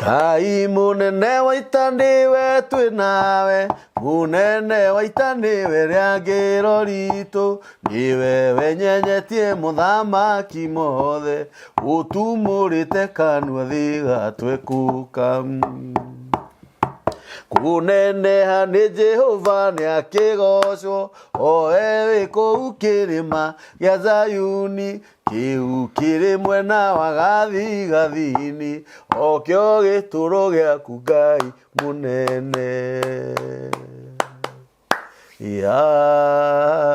Ai munene wa ita ndiwe twi nawe, munene wa ita ndiwe rĩangĩro ritũ, niwe wenyenyetie mũthamaki mothe, ũtumũrĩte kanua thiga twekuka. Kuneneha nĩ Jehova nĩ akĩgocwo, oe wĩ kũu kĩrĩma gĩa Zayuni, kĩu kĩrĩ mwena wa gathigathini, okĩo gĩtũũro gĩaku Ngai mũnene.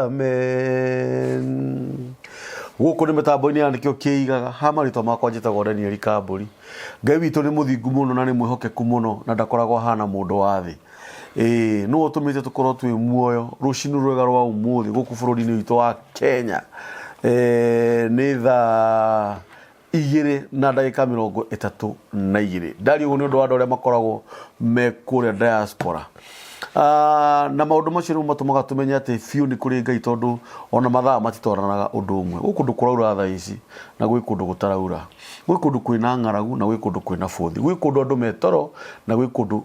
Amen. Gũkũ nĩ mĩtambo-inĩ ya nĩkĩo kĩigaga, ha marĩtwa makwa njĩtagwo Danieli Kambũri. Ngai witũ nĩ mũthingu mũno na nĩ mwĩhokeku mũno na ndakoragwo hana mũndũ wa thĩ. Nĩwe ũtũmĩte tũkorwo twĩ muoyo rũcinĩ rwega rwa ũmũthĩ gũkũ bũrũri-inĩ witũ wa Kenya. Nĩ thaa 2:32. Ndaria ũguo nĩ ũndũ wa andũ arĩa makoragwo me kũrĩa diaspora. Na maũndũ macio nĩ matũmaga tũmenye atĩ biũ nĩ kũrĩ Ngai, tondũ ona mathaa matitwaranaga ũndũ ũmwe. Gwĩ kũndũ kũraura thaa ici na gwĩ kũndũ gũtaraura, gwĩ kũndũ kwĩna ng'aragu na gwĩ kũndũ kwĩna bũthi, gwĩ kũndũ andũ me toro na gwĩ kũndũ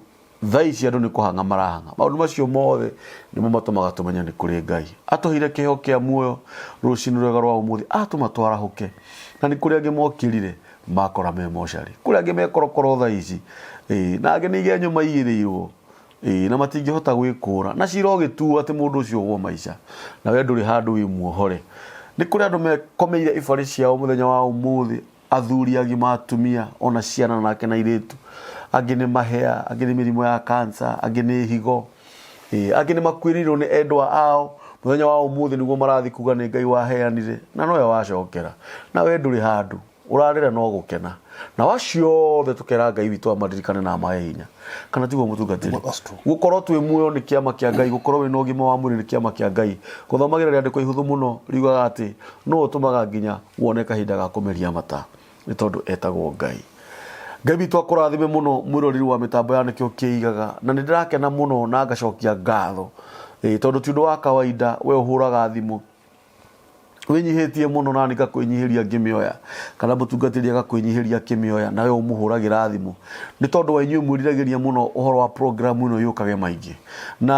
thaa ici andũ nĩ kũhang'a marahang'a. Maũndũ macio mothe nĩmo matũmaga tũmenye nĩ kũrĩ Ngai. Atũheire kĩheo kĩa muoyo rũcinĩ rwega rwa ũmũthĩ, atũma twarahũke, na nĩ kũrĩ angĩ mokĩrire makora me mocarĩ, kũrĩ angĩ mekorokoro thaa ici, na angĩ nĩ igenyo maigĩrĩirwo na matingĩhota gwĩkũra, na cira ũgĩtuo atĩ mũndũ ũcio ũgwo maica na we ndũrĩ handũ wĩ muohore. Nĩ kũrĩ andũ mekomeire ibarĩ ciao mũthenya wa ũmũthĩ, athuri agima, atumia, ona ciana nake na airĩtu. Angĩ nĩ mahĩa, angĩ nĩ mĩrimũ ya cancer, angĩ nĩ higo, angĩ nĩ makuĩrĩirwo nĩ endwa ao. Mũthenya wa ũmũthĩ nĩguo marathi kuga nĩ Ngai waheanire na nowe wacokera, na we ndũrĩ handũ, ũrarĩra no gũkena. Na waciothe tũkera Ngai witũ amaririkane na amahe hinya, kana tiguo mũtungatĩri. Gũkorwo twĩ muoyo nĩ kĩama kĩa Ngai, gũkorwo wĩna ũgima wa mwĩrĩ nĩ kĩama kĩa Ngai. Gũthomagĩra rĩandĩko ihũthũ mũno riugaga atĩ no ũtũmaga nginya wone kahinda ga kũmeria mata, nĩ tondũ etagwo Ngai. Ngai witũ akũrathime mũno mwĩroreri wa mĩtambo ya nĩkĩo kĩigaga, na nĩ ndĩrakena mũno na ngacokia ngatho, tondũ ti ũndũ wa kawaida we ũhũraga thimũ wĩnyihĩtie mũno na ngakwĩnyihĩria ngĩmĩoya, kana mũtungatĩri agakwĩnyihĩria akĩmĩoya, na we ũmũhũragĩra thimũ. Nĩ tondũ wa inyuĩ mwĩriragĩria mũno ũhoro wa program ĩno yũkage maingĩ. Na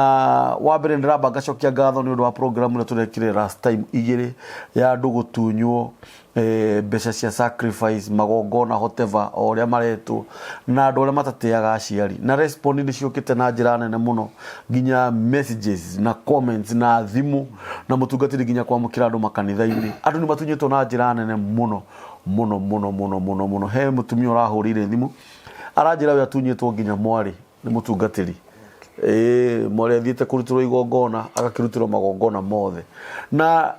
wa mbere ndĩramba ngacokia ngatho nĩ ũndũ wa program ĩno tũrekire last time 2 ya andũ gũtunywo mbeca cia sacrifice, magongona, whatever o ũrĩa maretwo, na andũ arĩa matatĩaga aciari, na respond nĩ ciũkĩte na njĩra nene mũno, nginya messages na comments na thimũ, na mũtungatĩri nginya kwamũkĩra andũ makanitha-inĩ. Andũ nĩ matunyĩtwo na njĩra nene mũno mũno mũno mũno mũno mũno. He mũtumia ũrahũrĩire thimũ aranjĩra we atunyĩtwo nginya mwarĩ nĩ mũtungatĩri. Mwarĩ athiĩte kũrutĩrwo igongona, agakĩrutĩrwo magongona mothe. Na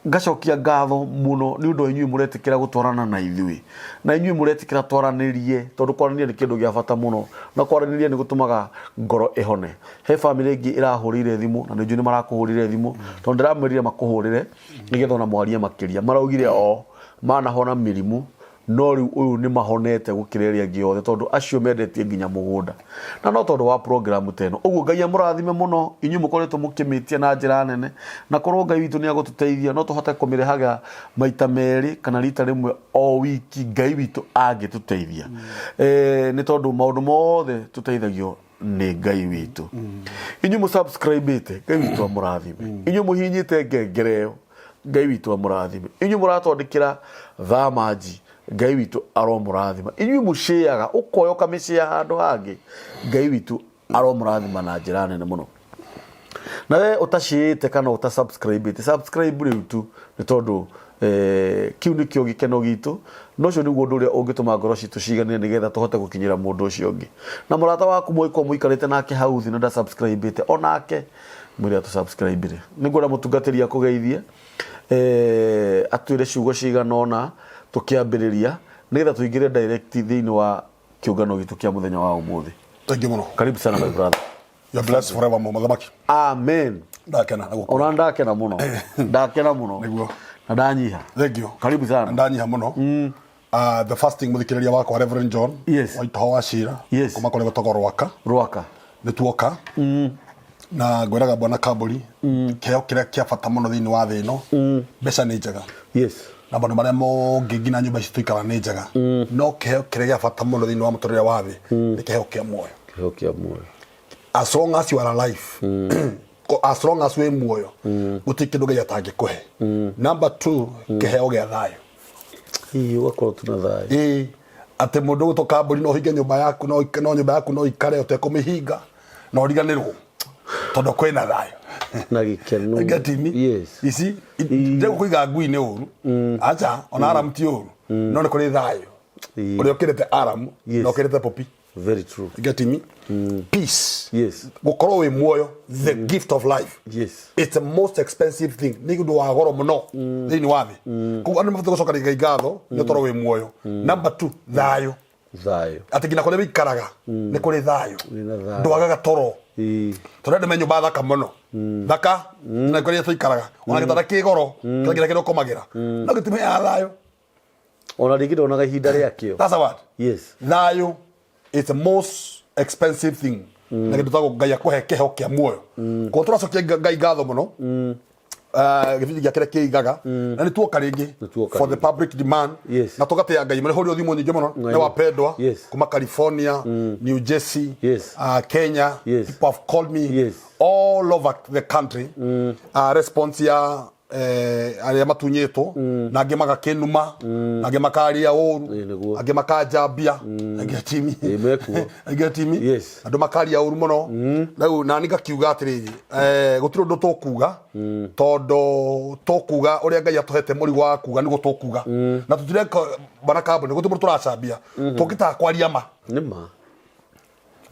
ngacokia ngatho mũno nĩ ũndũ inyuĩ mũretĩkĩra gũtwarana na ithuĩ, na inyuĩ mũretĩkĩra twaranĩrie, tondũ kwaranĩria nĩ kĩndũ gĩa bata mũno, na kwaranĩria nĩ gũtũmaga ngoro ĩhone. He famĩlĩ ĩngĩ ĩrahũrĩire thimũ, na nĩnjũĩ nĩ marakũhũrĩire thimũ, tondũ ndĩramwĩrire makũhũrĩre nĩgetha ona mwarie makĩria. Maraugire manahona mĩrimũ, no rĩu ũyũ nĩ mahonete gũkĩra ĩrĩa ĩngĩ yothe, tondũ acio mendetie nginya mũgũnda, na no tondũ wa program teno. Ũguo Ngai amũrathime mũno, inyuĩ mũkoretwo mũkĩmĩtia na njĩra nene, na korwo Ngai witũ nĩ agũtũteithia no tũhote kũmĩrehaga maita merĩ kana rita rĩmwe o wiki, Ngai witũ angĩtũteithia. Nĩ tondũ maũndũ mothe tũteithagio nĩ Ngai witũ. Inyuĩ mũsubscribe-ĩte, Ngai witũ amũrathime. Inyuĩ mũhihinyĩte ngengere ĩyo, Ngai witũ amũrathime. Inyuĩ mũratwandĩkĩra thamaji, Ngai witũ aromũrathima. Inyuĩ mũshĩaga, ũkoya ũkamĩshĩa handũ hangĩ, Ngai witũ aromũrathima na njĩra nene mũno. Na we ũtashĩte kana ũtasubscribe-ĩte, subscribe rĩu tu, nĩ tondũ kĩu nĩkĩo gĩkeno gitũ, na ũcio nĩguo ũndũ ũrĩa ũngĩtũma ngoro citũ ciganĩre nĩgetha tũhote gũkinyĩra mũndũ ũcio ũngĩ. Na mũrata waku mũĩko mũikarĩte nake hau thĩ na ndasubscribe-ĩte, onake mwĩre atũsubscribe-ire. Nĩngwenda mũtungatĩri akũgeithie, atwĩre ciugo cigana ũna tũkĩambĩrĩria nĩgetha tũingĩre direct thĩinĩ wa kĩũngano gitũ kĩa mũthenya wa ũmũthĩ. Thank you mũno. Karibu sana my brother. You are blessed forever mũthamaki. Amen. Ndakena. Ona ndakena mũno. Ndakena mũno. Nĩguo. Na ndanyiha. Thank you. Karibu sana. Ndanyiha mũno. The fasting mũthikĩrĩria wakwa Reverend John. Yes. Waitaho wa cira. Yes. Kuma kũrĩ gũtagwo Rwaka. Nĩ tuoka. Na ngwĩraga Bwana Kambũri. Kĩheo kĩrĩa kĩa bata mũno thĩinĩ wa thĩ ĩno. Mbeca nĩ njega. Yes. na bandu maria mongi ngina nyumba citu ikara ni njega no keheo kiria bata muno thiini wa muturire wa thi ni keheo kia muoyo as long as you are alive as long as we muoyo gutikindu Ngai atangikuhe number 2 keheo gia thayo wakorwo tuna thayo ate mundu gutoka mburi no hinge nyumba yaku no nyumba yaku no ikare utekumihinga no riganirwo tondu kwina thayo na gikeno yes isi ndego kuiga ngui ni uru acha ona aram ti uru no ni kuri thayo uri okirete aram no okirete popi very true get me peace yes gukorwo wi muoyo the gift of life yes it's the most expensive thing ni gundu wa goro muno thini wa thi ku andu mafatu gucoka ringa igatho ni toro wi muoyo number 2 thayo ati gina kole bikaraga ni kuri thayo ndwagaga toro tondu menyo ba thaka muno thaka na kuri tuikaraga ona gitara kigoro kira kiro komagira no gitume ya thayo ona rigido ona gahinda riakio that's a word yes thayo it's the most expensive thing na kindu tago Ngai akuhe keho kia muoyo ko turacokia Ngai gatho muno githindi gia kire kiigaga na ni tuoka ringi for the public demand na tugatea Ngai mari hori thimu nyingi muno ne wapendwa kuma California New Jersey Kenya people have called me all over the country response ya aria matunyito na nge magakenuma na nge makaria oru age makajambia age timi age timi yes andu makaria oru muno rau na ninga kiuga atiriri gutiro ndo tokuga tondo tokuga uria Ngai atuhete murigo wa kuga ni gutokuga na tutire bana kabone gutimo turacambia tukita kwaria ma nima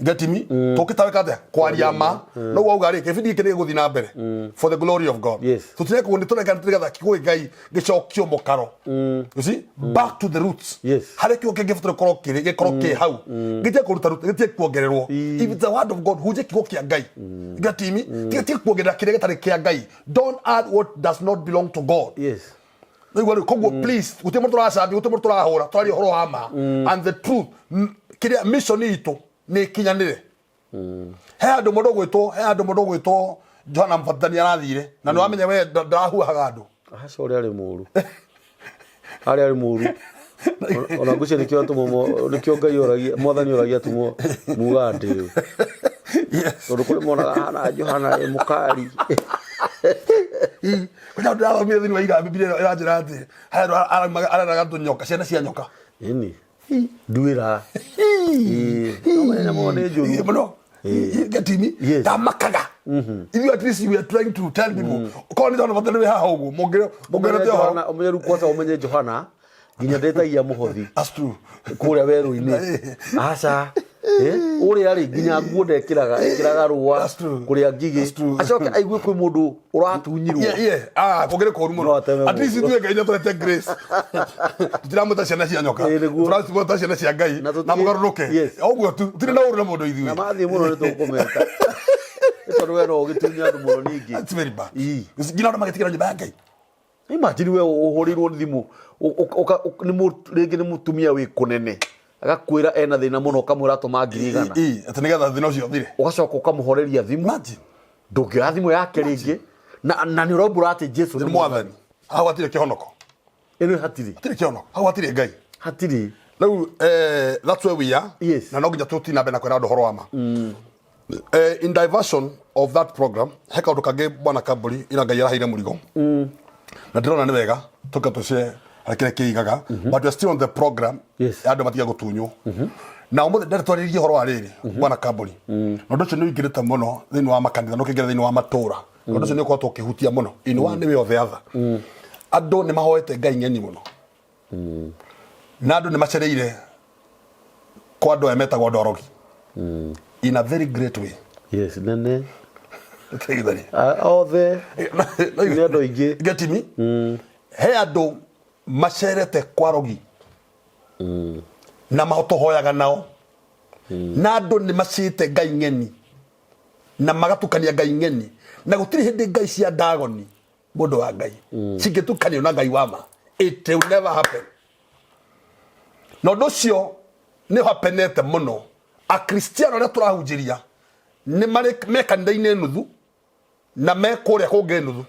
getimi tokitawe kate kwaria ma no wauga ri kebidi kene guthi na mbere for the glory of God tutire ko ndi tureka ndiga kigwe Ngai gicokio mukaro you see back to the roots hare kyo kege future korokire ge koroke hau gite kuruta ruta gite kuongererwo if it's the word of God huje kigo kia Ngai getimi gite kuongerera kire getare kia Ngai don't add what does not belong to God no kogo please utemo turacabi utemo turahura twari horo hama and the truth kire mission ito ni kinyanire he andu mondo gwito Johana Mwathani arathire na no amenye we ndahuhaga andu aca uri ari muru ari muru ona guce nikyo tumo nikyo Ngai oragia Mwathani oragia tumo mugande tondu kuri mona hana Johana mukari kuna ndawa mire thini wa ira Biblia irajira ati ara gatunyoka ciana cia nyoka ini duira no mone juru muno getimi tamakaga if you at least we are trying to tell people ko ni tondu batele ha hogu mogere te ho omenyeru kwasa omenye Johana ginya ndetagia muhothi that's true kuria weru-ini aca uri ari ginya nguonde ekiraga ruwa kuria ngigi acoke aigue kwi mundu uratunyirwo kogere koru muno at least tuwe Ngai twete grace tutiramuta ciana cia nyoka turasimuta ciana cia Ngai na mugaruruke oguo tu tiri na uru na mundu ithui na mathi muno ni tukumenta ito rwero gitunya andu muno ningi it's very bad gina ndo magitikira nyumba ya Ngai imagine we uhurirwo thimu ni mutumia wi kunene agakwira ena thina muno kamura to magirigana ati nigetha thina ucio thire ugacoka ukamuhoreria thimu ndungioya thimu yake ringi na ni urambura ati Jesu ni Mwathani hawa atire kihonoko eno hatiri kihonoko hawa atire Ngai hatiri rau that's where we are na no nginya tutina bena kwera ndu horo wama in diversion of that program heka undu kange bwana Kamburi ina Ngai araheire murigo na ndirona ni wega tukatuce akire kiigaga but we are still on the program andu matiga gutunyo na umuthe ndatwaririe horo ariri bwana Kamburi no ndocio ni ingirite muno thini wa makanitha no kingire thini wa matura no ndocio ni kwa tukihutia muno in one way or the other andu ni mahoete Ngai ngeni muno na andu ni macereire kwa andu emetagwo Arogi in a very great way nene tegithani othe ni andu ingi get me he andu macerete kwa Arogi na mahotohoyaga nao na andu ni macite Ngai ngeni na magatukania Ngai ngeni na gutiri hindi Ngai cia ndagoni mundu wa Ngai cingitukanio na Ngai wama it will never happen no docio ni hapenete muno a Cristiano na turahunjiria ni mari mekanitha-ini nuthu na mekuria kunge nuthu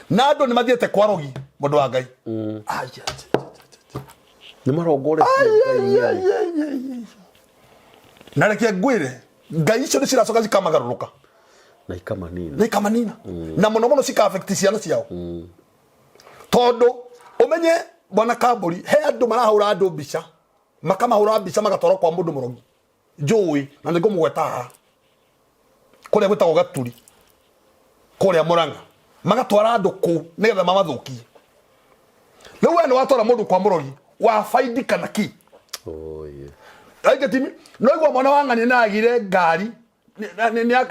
na andu ni mathiete kwa Arogi mundu wa Ngai ni marongore na reke ngwire Ngai icio ni ciracoka cikamagaruruka na ikamanina na muno cika affect ciana ciao tondu umenye bwana Kamburi he andu marahura andu mbica makamahura mbica magatwara kwa mundu murogi njui na niko mugweta kuria gwetagwo Gaturi kuria Muranga magatwara andu ku nigetha mamathukie riu we ni watwara mundu kwa murogi wa faidi kana ki aigatimi no igwa mwana wa ng'ani na agire ngari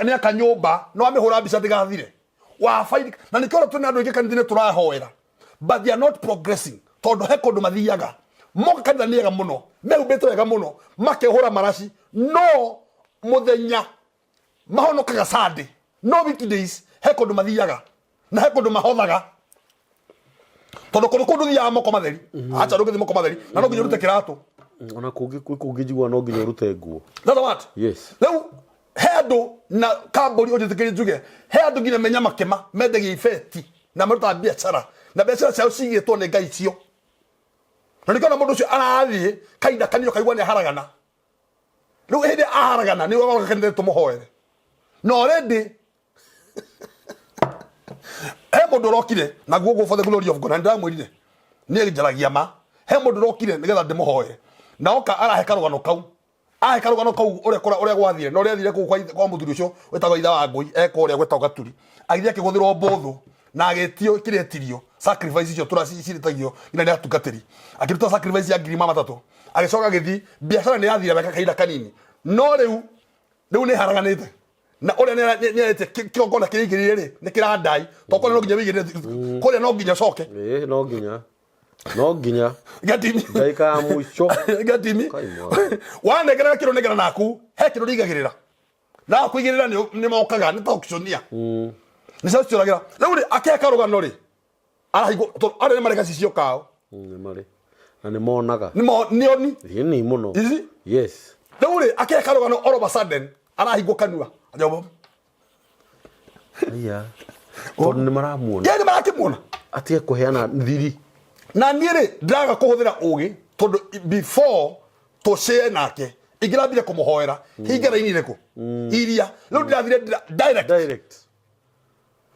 ni akanyumba no amihura mbica ndigathire wa faidi na nikora tuna andu ingi kanithine turahoera but they are not progressing tondu he kundu mathiaga moka kanitha niega muno mehumbite wega muno makehura maraci no muthenya mahonokaga Sunday no weekdays he kundu mathiaga na he kundu mahothaga tondu kundu thia moko matheri acha rugithi moko matheri na no nginya rute kiratu ona kungi jigwa no nginya rute nguo that's what yes now he andu na Kamburi ujitikiri njuge he andu nginya menya makema mendagia ifeti na maruta biashara na biashara ciao cigitwo ni Ngai cio na nikona mundu ucio arathie kaida kanio kaigwa ni haragana riu hindi aharagana ni wagoka kanitha tumuhoere no already he mundu rokire na gugu for the glory of God na ndamwirire ni njaragia ma he mundu rokire nigetha ndimuhoe na oka arahe karugano kau ahe karugano kau uria gwathire no uria thire kwa muthuri ucio wetagwo itha wa Ngui eka uria gwetagwo Gaturi agithia akiguthirwo mbuthu na agetio kiretirio sacrifice icio turacitagio ina ni atungatiri akiruta sacrifice ya 3,000 agicoka githi biashara ni yathira weka kaida kanini no riu ni haraganite na uria ni ete kigongona kirigirire ri ni kirandai to kone no nginya wigire kore no nginya coke no nginya gatimi ndaika muico gatimi wanegera kiro negera naku he kiro rigagirira na kuigirira ni mokaga ni ta auctionia ni sasa turagira riu ri akeka rugano ri arahigo to ari mareka cicio kao ni mari na ni monaga ni oni ni muno yes riu ri akeka rugano all of a sudden arahigo kanua ajobo aya to ni maramuona ye ni marakimuona atie kuheana thiri na niere ndaga kuhuthira ugi tondu before to share nake igirabire kumuhoera hingera inire ku iria riu ndirathire direct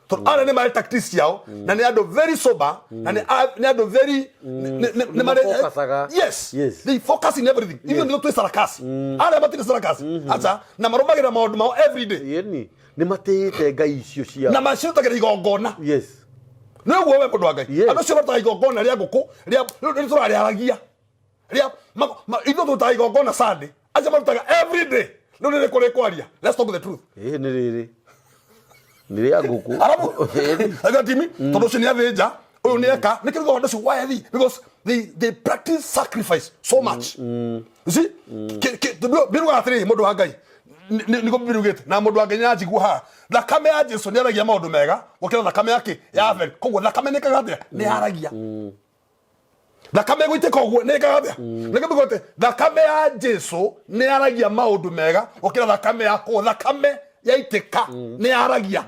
to ara ne mari tactics yao na ne ado very sober na ne ado very ne mari yes they focus in everything even though to sarakasi ara batire sarakasi acha na marumagira maundu mao every day yeni ni matete Ngai icio cia na macirutagira igongona yes no gwe mundu wa Ngai ano cio bataga igongona ria nguku ria turari aragia ria ithu tutaga igongona Sunday acha marutaga every day no ni kure kwaria let's talk the truth ni riri ni ria nguku agatimi tondu cio ni athinja uyu ni eka ni kirugo ndu cio why because they practice sacrifice so much you see biru atiri mundu wa Ngai niko birugete na mundu wa Ngai njigua ha thakame ya Jesu ni aragia maundu mega gukira thakame yake ya Abel koguo thakame ni kagathia ni aragia thakame gwiteka uguo ni kagathia ni kabigote thakame ya Jesu ni aragia maundu mega gukira thakame yako thakame yaiteka ni aragia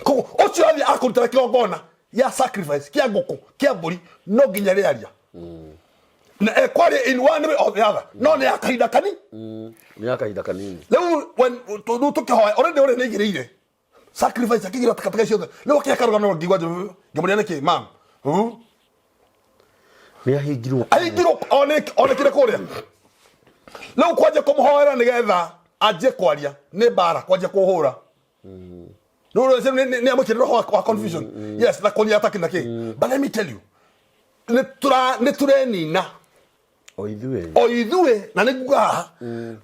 koguo ocio athi akurutira kigongona ya sacrifice kia nguku kia mburi no nginya riaria na equally in one way or the other no ni akahinda kani ni akahinda kanini leo when to kihoya already ni girire sacrifice akigira takataka cio leo akiaka rugano ngigwa ngimuria niki mam ni ahingirwo one kire kuria leo kwaje kumuhoera nigetha aje kwaria ni bara kwaje kuhura no ni amukire roho wa confusion yes na kulia attack naki but let me tell you ni turenina oithue na niguga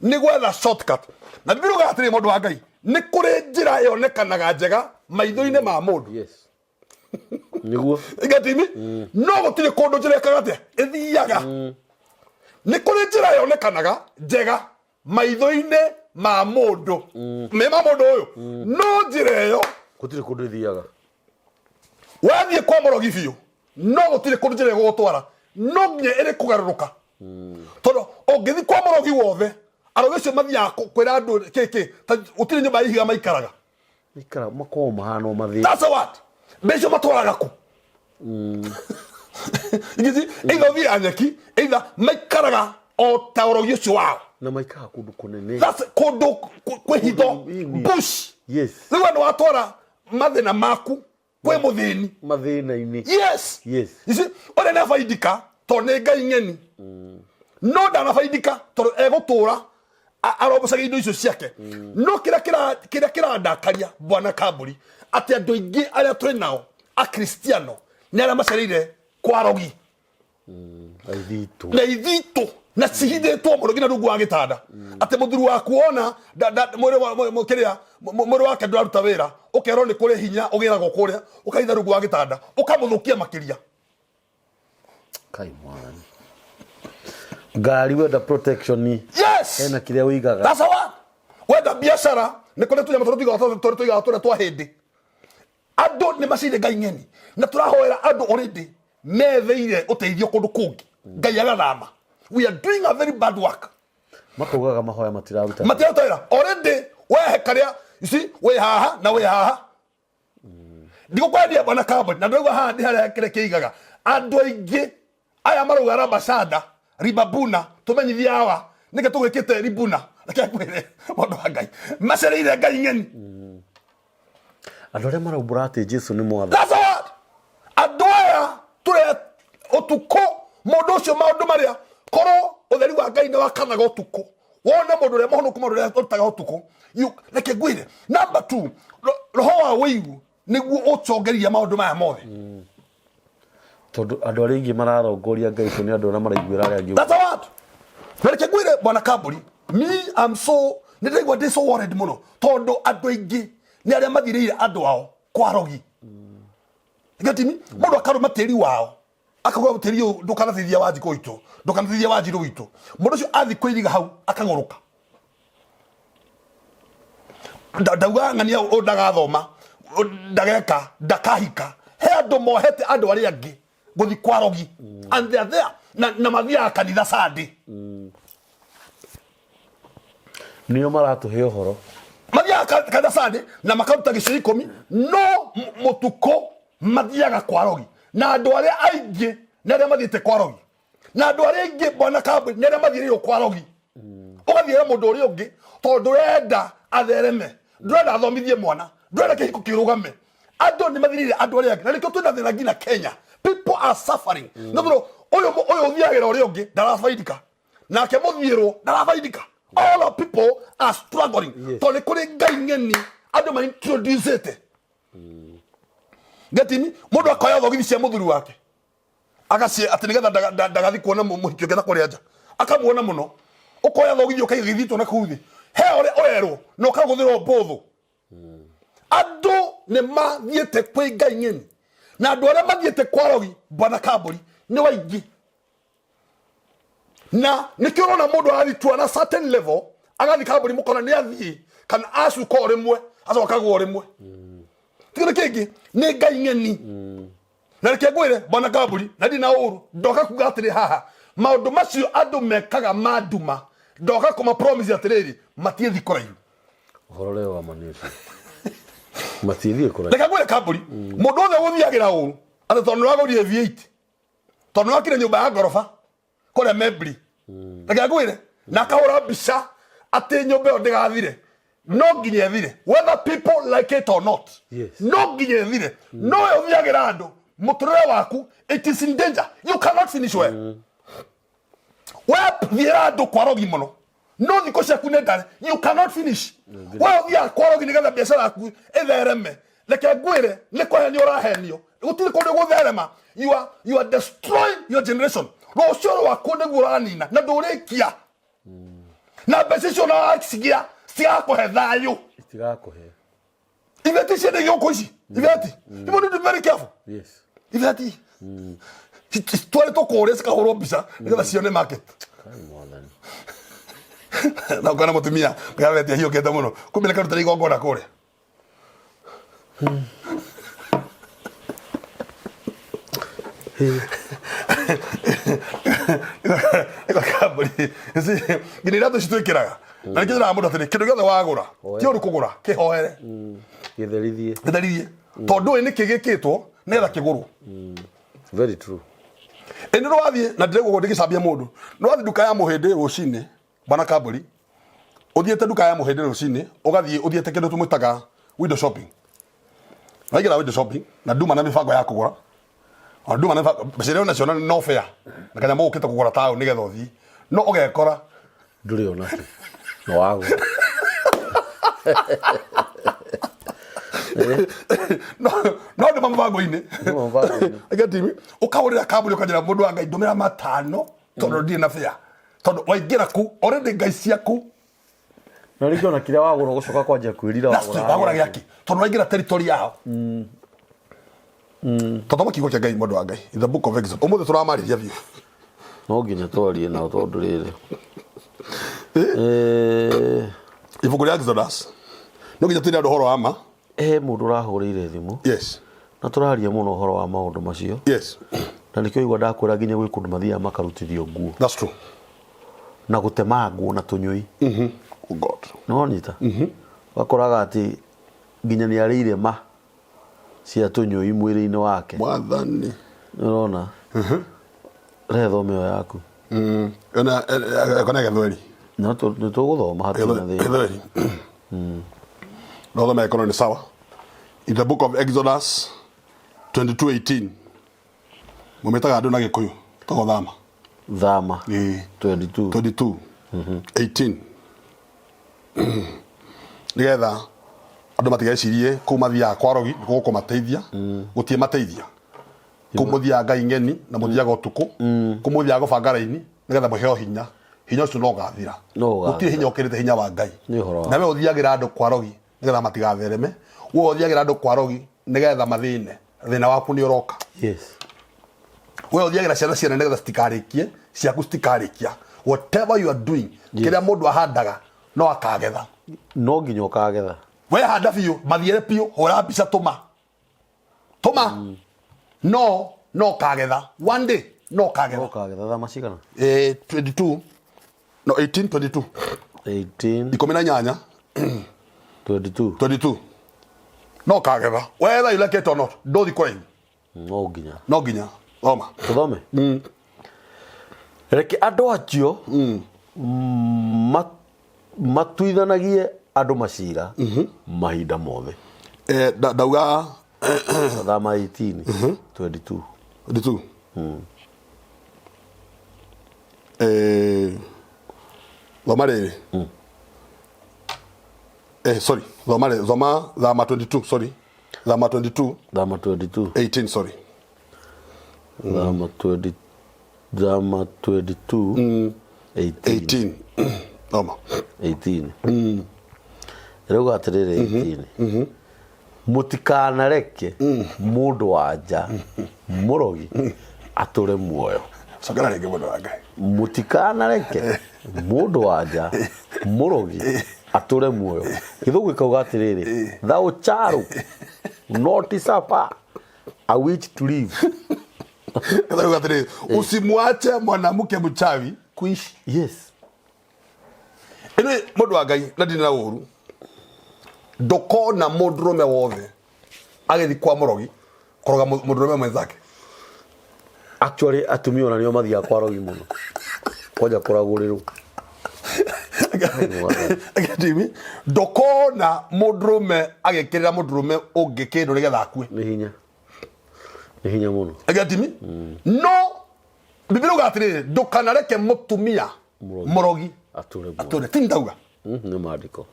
ni gwetha shortcut na biruga atiri mundu wa Ngai ni kuri njira yonekanaga njega maitho-ini ma mundu yes niguo igatimi no gutire kundu njira kagate ithiaga ni kuri njira yonekanaga njega maitho-ini ma mundu mema mundu uyu no njira yo gutire kundu ithiaga wathie kwa murogi biu no gutire kundu njira gugutwara no nginya iri kugaruruka tondu ungithi kwa murogi wothe arogi cio mathia kwira andu kiki utire nyumba ihiga maikaraga ikara mako mahano mathi that's what bejo matwaraga ku igiti either vi anyaki either maikaraga o Arogi ucio wao na maikara kundu kunene that's kundu kwihitho bush yes riwa no atwara mathina maku kwe muthini mathina-ini yes yes isi ore na faidika to ne ngai ngeni no dana faidika to egotura arobosaga indo icio ciake no kira ndakaria bwana Kamburi ati andu ingi aria turi nao a Kristiano ni aria macereire kwa Arogi na na cihithĩtwo mũno nginya rungu wa gĩtanda atĩ mũthuri wa kuona mwĩrĩ wake ndũraruta wĩra ũkerwo nĩ kũrĩ hinya ũgĩragwo kũrĩa ũkaitha rungu wa gĩtanda ũkamũthũkia makĩria kai mwana ngari wenda protection yes ena kĩrĩa ũigaga that's all wenda biacara nĩ kũrĩ tunyama tũrĩa twa hĩndĩ andũ nĩ macinde ngai ng'eni na tũrahoera andũ already metheire ũteithio kũndũ kũngĩ ngai agathama. We are doing a very bad work. Maugaga mahoya matiraruta already we karia you see we haha na we haha ndiko kwadia bwana Kamburi na ndauga haha ndi haria kire kiigaga andu aingi aya marugara basada ribabuna tumenyithia hawa nike tugikite ribuna reke kwire mundu wa ngai macereire ngai ng'eni andu aria maraubura ati Jesu ni Mwathani that's what andu aya ture utuko mundu ucio maundu maria koro utheri wa ngai na wakanaga utuko wona mundu uria mahonoku mundu uria utaga utuko you like gwire number 2 roho wa wiru niguo ucongeria maundu maya mothe tondu andu aria ingi mararongoria ngai to ni andu aria maraiguira aria angi that's what like gwire bwana Kamburi me I'm so ndirigwa ndi so worried muno tondu andu ingi ni aria mathiriire andu ao kwa Arogi gatimi mundu akaruma tiri wao akagwa muteri yo ndukanathithia waji koito ndukanathithia waji ruito mundu ucio athi kwiriga hau akagoroka ndauga ngania ndagathoma ndageka ndakahika he andu mohete andu aria angi guthi kwa Arogi and they are there na mathia kanitha Sunday nio maratuhe uhoro mathia kanitha Sunday na makaruta giciri 10 no mutuko mathiaga kwa Arogi na andu aria aingi na aria mathiite kwa Arogi na andu aria aingi bwana Kamburi na aria mathiire kwa Arogi ugathiira mundu uria ungi tondu renda athereme ndurenda athomithie mwana ndurenda kihiko kirugame andu ni mathirire andu aria angi na nikio twina thina ngina Kenya people are suffering no uyu uthiagira uria ungi ndarafaidika nake muthiirwo ndarafaidika all of people are struggling tondu kuri ngai ng'eni andu ma introduce it getini mundu akoya thogithi cia muthuri wake agacie ati nigetha ndagathi kuona muhikio getha kuri anja akamuona muno ukoya thogithi ukaigithitwo na kuthi he ore oyerwo no kaguthirwo botho andu ne mathiete kwi ngai ng'eni na andu aria mathiete kwa Arogi bwana Kamburi ni waingi na nikiona mundu aritwa na certain level agathi Kamburi mukona ni athii kana acuko rimwe acokagwo rimwe tigire kingi ni ngai ng'eni na reke gwire bwana Kamburi na ndi na uru ndoka kuga atiri haha maundu macio andu mekaga maduma ndoka kuma promise atiriri matiethi koraihu uhoro leo wa maneshi matiethi koraihu reke gwire Kamburi mundu othe guthiagira uru ati tondu wagurire V8 tondu wakire nyumba ya gorofa kore membri reke gwire na kahora mbica ati nyumba yo ndigathire no nginye thire whether people like it or not yes. No nginye thire no uthiagira andu muturire waku it is in danger you cannot finish well thira andu kwa Arogi muno no thiko ciaku ne ndare you cannot finish thia kwa Arogi nigetha biacara yaku ethereme reke ngwire ni kuhenio urahenio gutiri kundu gutherema you are destroying your generation rucio rwaku niguo uranina na ndurikia na mbeca icio na aksigia stigakuhe thayu stigakuhe iveti ciende gioko ici iveti you want to be very careful yes iveti twale to kore sikahoro mbica nigetha cione market na ukana mutumia ngavete hiyo kenda muno kumbe karuta igongona kure iko Kamburi isi ngini rato citwikiraga na nikira mundu atiri kindu giothe wagura ti uri kugura kihoere githerithie tondu ni kigikitwo netha kiguru very true eno wathie na ndirego ndigicambia mundu no wathi duka ya muhindi rucini bana kaburi uthiete duka ya muhindi rucini ugathie uthiete kindu tumwitaga window shopping wagira window shopping na nduma na mibango ya kugura nduma na bacire ona ciona no fair na kanya mo ukite kugura tayo nigetha uthii no ugekora nduri ona ki no wago no de mambango-ini agatimi ukawurira kaburi ukajira mundu wa Ngai ndumira matano tondu ndire na fair tondu waingira ku already Ngai ciaku na rikio na kile wagura gucoka kwanja kwirira wagura giaki tondu waingira territory yao totoma kigo kia Ngai mundu wa Ngai in the book of Exodus umuthe turamariria biu no nginya twarie na tondu rire ibuku ria Exodus no nginya twire horo ama mundu urahurire thimu yes na turaharia muno horo wa maundu macio yes na nikio igwa ndakwira nginya gwi kundu mathia makarutithio nguo that's true na gutema nguo na tunyui oh god no nyita wakoraga ati nginya ni arire ma cia tunyui mwiri-ini wake Mwathani urona retho meo yaku ona ekona gethweri no tuguthoma hatina thi gethweri no thoma ekona ni sawa in the book of Exodus 22:18 mumetaga andu na gikuyu togo thama 22 18 nigetha andu matigecirie kumathia kwa Arogi guko mateithia gutie mateithia kumuthia Ngai ngeni na muthiaga utuku kumuthia gubanga raini nigetha muheo hinya ucio no gathira gutie hinya ukirite hinya wa Ngai na we uthiagira andu kwa Arogi nigetha matigathereme wo uthiagira andu kwa Arogi nigetha mathine thina waku ni uroka yes we uthiagira ciana nigetha citikarikie ciaku citikarikia whatever you are doing kiria mundu ahandaga no akagetha no nginya ukagetha we handa biu mathiere piu hora mbica tuma no kagetha one day no kagetha thama cigana 22 no 18 ikumi na nyanya 22 no kagetha whether you like it or not ndothi kuraihu no nginya thoma tuthome reke andu acio matuithanagie andu macira mahinda mothe dauga thama 18 22 thoma riri sorry thoma thama 22 sorry thama 22 18 sorry thama 22 18 thoma 18 rauga atirire 18 mutikanareke mundu wanja murogi ature muoyo sogera rege mundu wa Ngai mutikanareke mundu wanja murogi ature muoyo githugu ikauga atiriri thou charu not suffer a witch to live githugu atiriri usimwache mwanamke mchawi kuishi yes ene mundu wa Ngai na ndina uru ndokona mundurume wothe agethi kwa murogi koroga mundurume mwenzake actually atumia ona nio mathia kwa Arogi muno koja kuraguriru agatimi ndokona mundurume agekirira mundurume ungi kindu nigetha akue ni hinya muno agatimi no bibiri ugatirire ndukanareke mutumia murogi ature tindauga ni maandiko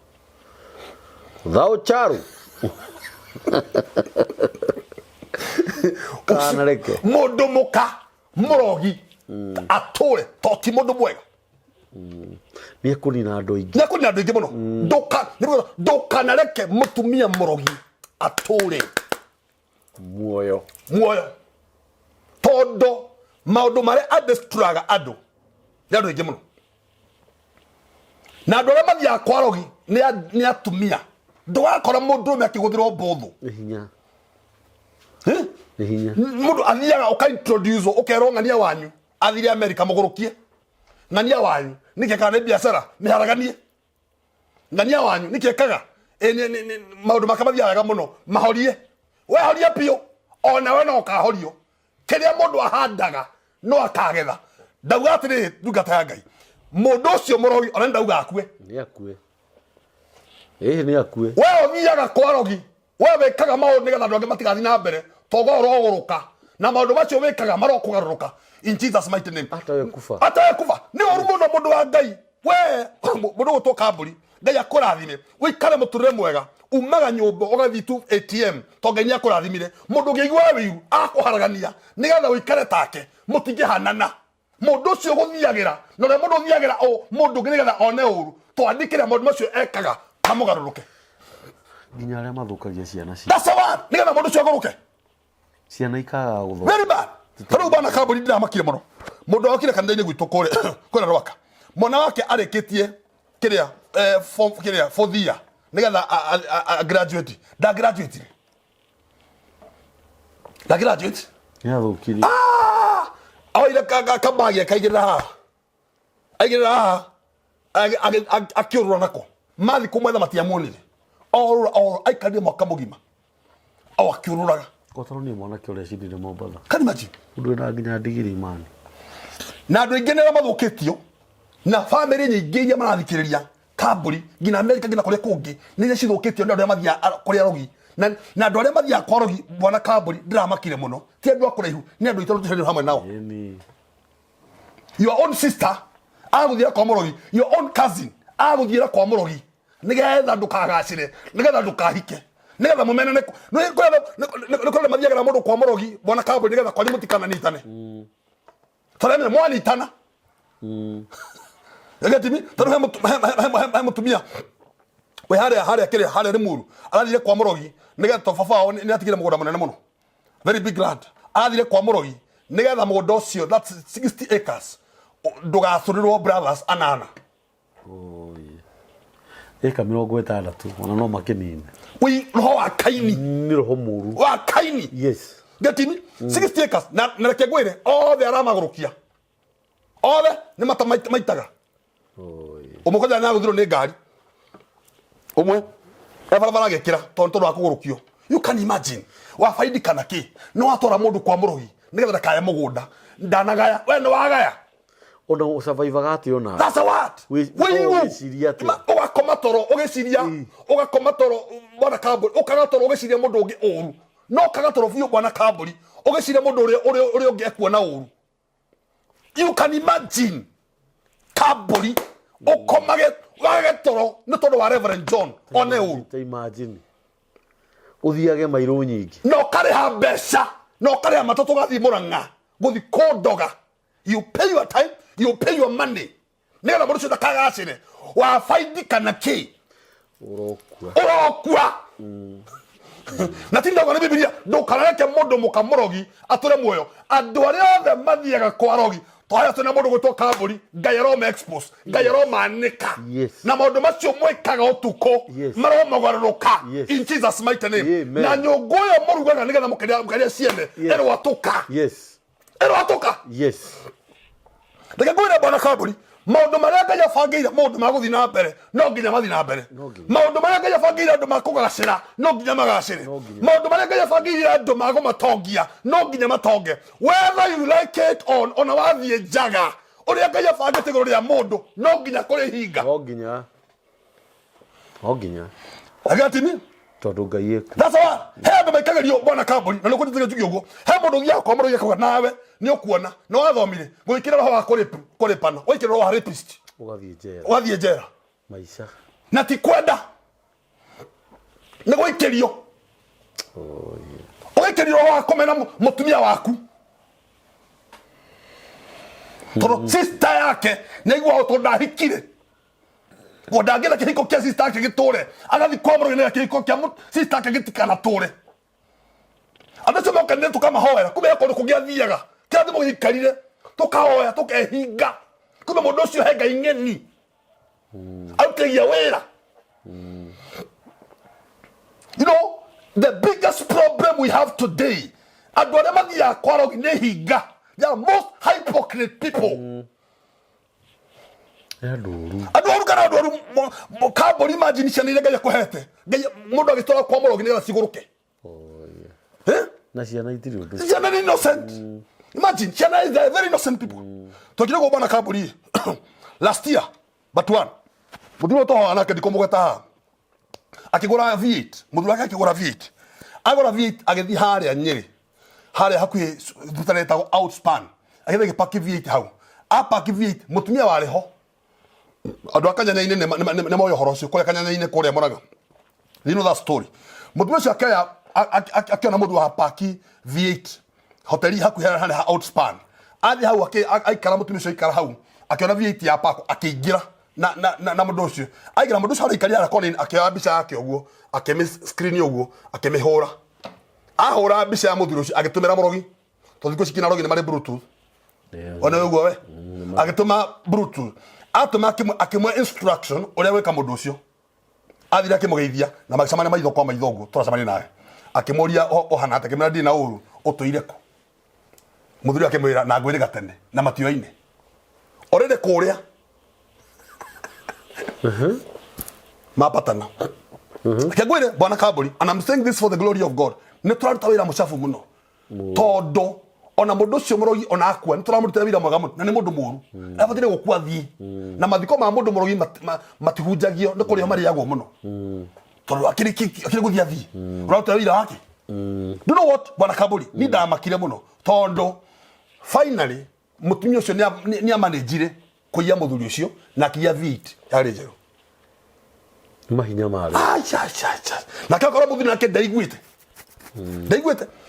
thou charu kanareke mundu muka murogi ature toti mundu mwega ni kunina andu ingi muno ndukanareke mutumia murogi ature muoyo todo maundu maria adestraga andu ni andu ingi muno na andu aria mathia kwa Arogi ni atumia ndugakora mundurume akiguthirwo mbuthu ni hinya mundu athiaga ukaintroduce ukerwo ng'ania wanyu athire America mugurukie ng'ania wanyu nikekaga ni biashara miharaganie ng'ania wanyu nikekaga maundu makamathiaga muno mahorie we horie pio ona we no kahorio kiria mundu ahandaga no akagetha ndauga atiri ndungata ya Ngai mundu ucio murogi ona ndauga akue ni akue ni akue we othiaga kwa Arogi we wekaga maundu nigetha andu angi matigathi na mbere togo oroguruka na maundu macio wekaga marokugaruruka in Jesus mighty name atakufa ni oru muno mundu wa Ngai we mundu gutoka mburi Ngai akurathime wikare muturire mwega umaga nyumba ugathi tu ATM to Ngai akurathimire mundu ngeigwa wiu akuharagania nigetha wikare take mutingihanana mundu ucio guthiagira no le mundu thiagira o mundu nigetha one uru twandikire mundu macio ekaga mamugaruruke nginya aria mathukagia ciana cia that's one nigetha mundu ucio aguruke ciana ikaga gutho very bad taro bana kaburi ndamakire muno mundu wakire kanitha-ini gwitu kure kwena rwaka mwana wake arikitie kiria fourth year nigetha graduate da graduate ya thukiri oire kabagi kaigirira akiurura nako mathi kumwetha matiamonire aikari mwaka mugima au akiururaga kotaro ni mwana kioria cindire Mombatha kani maji undu na nginya digiri mani na andu aingi nira mathukitio na family nyingi iria marathikiriria kamburi ngina America ngina kuria kungi niria cithukitio ni andu aria mathia kuria Arogi na andu aria mathia kwa Arogi bwana kamburi ndiramakire muno ti andu akuraihu ni andu itoro tuchere hamwe nao your own sister aguthira kwa Arogi your own cousin aguthira kwa Arogi nigetha ndukagacire nigetha ndukahike nigetha mumene no kole mathiaga mundu kwa Arogi bwana kamburi nigetha kwa mutikana nitane tareme mwani tana yagatimi tano mutumia we haria kire haria rimuru arathire kwa Arogi nigetha tofafao ni atigire mugunda munene muno very big land arathire kwa Arogi nigetha mugunda ucio that's 60 acres ndugathurirwo brothers anana eka 60 ona no makinini we roho akaini ni roho muru wa kaini yes gatimi 60 acres na reke gwire othe aramagurukia othe ni matamaitaga umukoja na guthiro ni ngari umwe ebarabara gekira tonto rwa kugurukio you can imagine wa faidi kana ki no atora mundu kwa Arogi nigetha kaya mugunda ndanagaya we no wagaya ona survive gati ona that's what we ugakoma toro ugakoma toro bwana kamburi ukaga toro ugiciria mundu ungi uru no kaga toro biu bwana kamburi ugiciria mundu uri ungi ekuona uru you can imagine kamburi ukomage wage toro ni tondu wa Reverend John one uru imagine uthiage mairu nyingi no kare ha mbeca no kare ha matatu gathi Murang'a guthi kondoga you pay your time you pay your money nela mundu cio kagacire wa faidi kana ki urokua na tinda kwa Biblia ndukareke mundu mukamurogi ature muoyo andu aria othe mathiaga kwa Arogi toya tuna mundu gwitwo kamburi Ngai aroma expose Ngai aroma anika na maundu macio mwikaga utuko maroma gwaruruka in Jesus mighty name na nyungu yo murugaga nigetha mukaria ciene ero atuka ndege gwira bwana kamburi maundu maria Ngai abangire maundu maguthi na mbere no nginya mathi na mbere maundu maria Ngai abangire andu makugacira no nginya magacire maundu maria Ngai abangire andu magumatongia no nginya matonge whether you like it on wathie njaga uria Ngai abangite iguru ria mundu no nginya kuri hinga no nginya agatini tondu Ngai eku that's all he andu maikagerio bwana kamburi na nikuthige tugi uguo he mundu gia kwa Arogi akaga nawe ni ukuona no wathomire gwikira roho wa kuripana wikira roho wa rapist ugathie jera maisha na ti kwenda ni gwikirio ugikirio roho wa kumena mutumia waku toro sister yake nigwa utondahikire godagela kihiko kia sister yake giture agathi kwa Arogi na kihiko kia sister yake gitikana ture adacho mokande tukama hoera kumbe ko kugia thiaga kira ndimo gikarire tukahoya tukehinga kumbe mundu ucio henga ingeni autigia wera you know the biggest problem we have today adore mathia kwa Arogi ne hinga they are most hypocrite people Andu kana andu kambori imagine ciana iria Ngai akuhete Ngai mundu agitwara kwa Morogi nigetha ciguruke na ciana itiri undu ciana ni innocent imagine ciana is very innocent people tukire go bana kambori last year but one muthiro to ana ke dikomogeta akigura V8 muthiro wake akigura V8 agora V8 agethi haria Nyeri haria hakuhi tutareta outspan agethe gipaki V8 hau apaki V8 mutumia wari ho andu akanyanya-ine ne moyo horocio kure kanyanya-ine kure Muraga you know that story mutumia cio akaya akiona mundu wa paki V8 hoteli hakuhi haria outspan athi hau aikara mutumia cio aikara hau akiona V8 ya pako akiingira na mundu ucio aigira mundu ucio arikaria arakoni akioya mbica yake uguo akemi screen uguo akemihura ahura mbica ya muthuri ucio agitumira Morogi tothiko cikina Arogi ni mari bluetooth ona uguo we agituma bluetooth atuma akimwe instruction uria weka mundu ucio athira akimugeithia na magicamania maitho kwa maitho uguo turacamania nawe akimuria ohana atakimira ndi na uru utuire ku muthuri akimwira na ngwire gatene na matio-ine already kuria mapatana kagwire bwana Kambori and I'm saying this for the glory of God ne turaruta wira mucafu muno todo ona mundu ucio Morogi ona akwa nituramurutira wira mwega muno na ni mundu muru abatire gukua thii na mathiko ma mundu Morogi matihunjagio ni kuria mari yagwo muno todo akiri guthia thii urarutira wira wake do know what bwana Kambori ni ndamakire muno todo finally mutumia ucio ni amanejire kuya muthuri ucio na kia V8 yari njero mahinya mari na kakora muthuri nake ndaiguite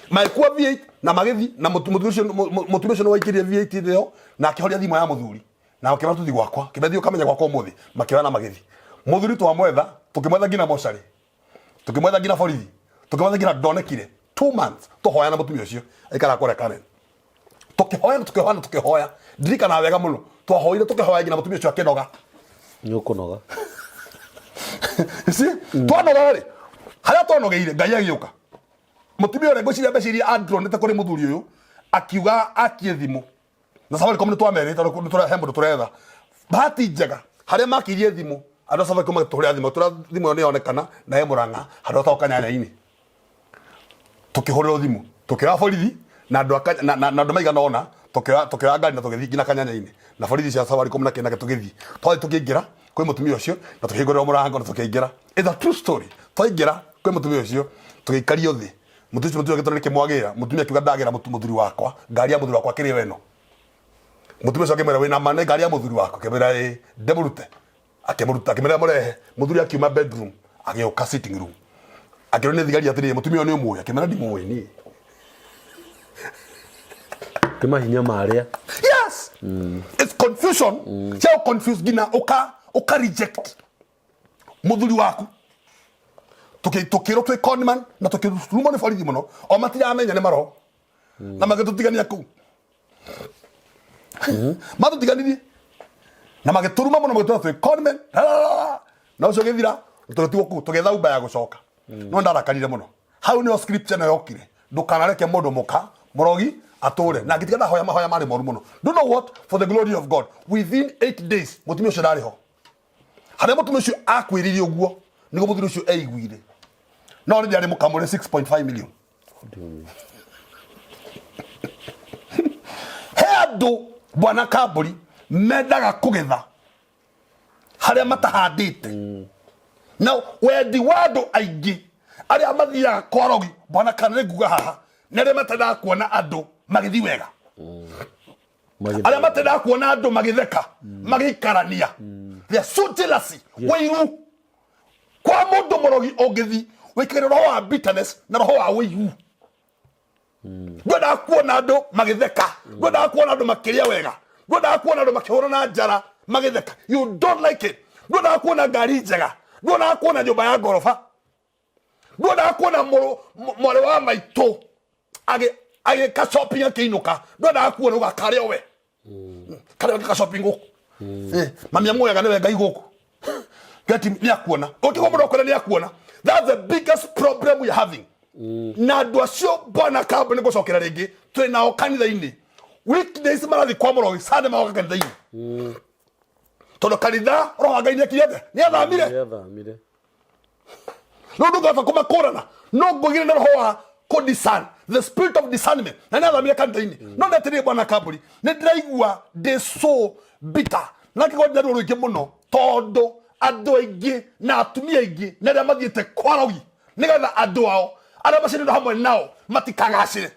maikuwa V8 na magethi na mutumia ucio no waikirie V8 theo na akihoria thimo ya muthuri na akibatu thi gwakwa kibethio kamenya gwakwa muthi makiwa na magethi muthuri twamwetha tukimwetha ngina mochari tukimwetha ngina borithi tukimwetha ngina ndonekire 2 months tuhoya na mutumia ucio aikara kore Karen tukihoya ndirikana wega muno twahoire tukihoya ngina mutumia ucio akinoga nyukunoga si twanoga ri haria twanogeire Ngai agiuka mutumia ore ngociria beciri Andrew nete kuri muthuri uyu akiuga akiethimo na Safaricom ni twamerite ni turahe mundu turetha bahati njega haria makirie thimo andu Safaricom turia thimo thimo ni onekana na ye Muranga handu toka nyanya-ini tukihurira thimo tukira borithi na andu maigana ona tukira ngari na tugithi ngina kanyanya-ini na borithi cia Safaricom na kena tugithi twathi tukiingira kwi mutumia ucio na tukihingurira murango na tukiingira it's a true story twaingira kwi mutumia ucio tugikario thi mutumia agitore kimwagira mutumia akiuga ndagira muthuri wakwa ngari ya muthuri wakwa kiri weno mutumia ucio akimwira wina mane ngari ya muthuri wakwa akimwira ndemurute akimwira murehe muthuri akiuma bedroom agioka sitting room akirone thigari atiri mutumia ni umuya akimwira ndimuwe ni mahinya maria yes it's confusion how confused gina uka reject muthuri waku tukiro twe conman na tukirumo ni borithi muno o matira amenya ni maro na magitutigania ku matutiganirie na magituruma muno magitura twe conman na ucio githira tututigwo ku tugetha umba ya gucoka no ndarakarire muno hau ni scripture na yokire ndukanareke mundu muka Morogi ature na gitigana hoya mahoya mari moru muno do know what for the glory of God within 8 days mutumia ucio ndari ho haria mutumia ucio akwiririe uguo nigo muthuri ucio aiguire no ni ndari mukamure 6.5 million heado bwana Kambori mendaga kugetha haria matahandite now wendi wando aingi aria mathiaga kwa Arogi bwana kana nguga haha nere matada kuona andu magithi wega aria matada kuona andu magitheka magikarania they are so jealousy weiru kwa mundu Morogi ongithi wikire roho wa bitterness na roho wa weiru ngoda kuona andu magitheka ngoda kuona andu makiria wega ngoda kuona andu makihura na njara magitheka you don't like it ngoda kuona ngari njega ngoda kuona nyumba ya gorofa ngoda kuona mwale wa maito age ka shopping akiinuka ngoda kuona ugakare owe kare ka shopping mami amoyaga newe ngai guku gati ni akuona otigo muno kwena ni akuona that's the biggest problem we are having na ndwacio bwana Kambori ngo cokera ringi twi nao kanitha-ini weekdays marathi kwa Morogi Sunday magoka kanitha-ini tono kanitha roho Ngai nĩ kiyete nĩ athamire no ndũngĩhota kũmakorana no ngũgire na roho wa discern the spirit of discernment na nĩ athamire kanitha-inĩ no ndetirĩrie bwana Kamburi nĩ ndĩraigua ndĩ so bitter na kĩgondi andũ rũingĩ mũno tondũ andũ aingĩ na atumia aingĩ na arĩa mathiĩte kwa Arogi nĩgetha andũ ao arĩa macinĩtwo hamwe nao matikagacĩre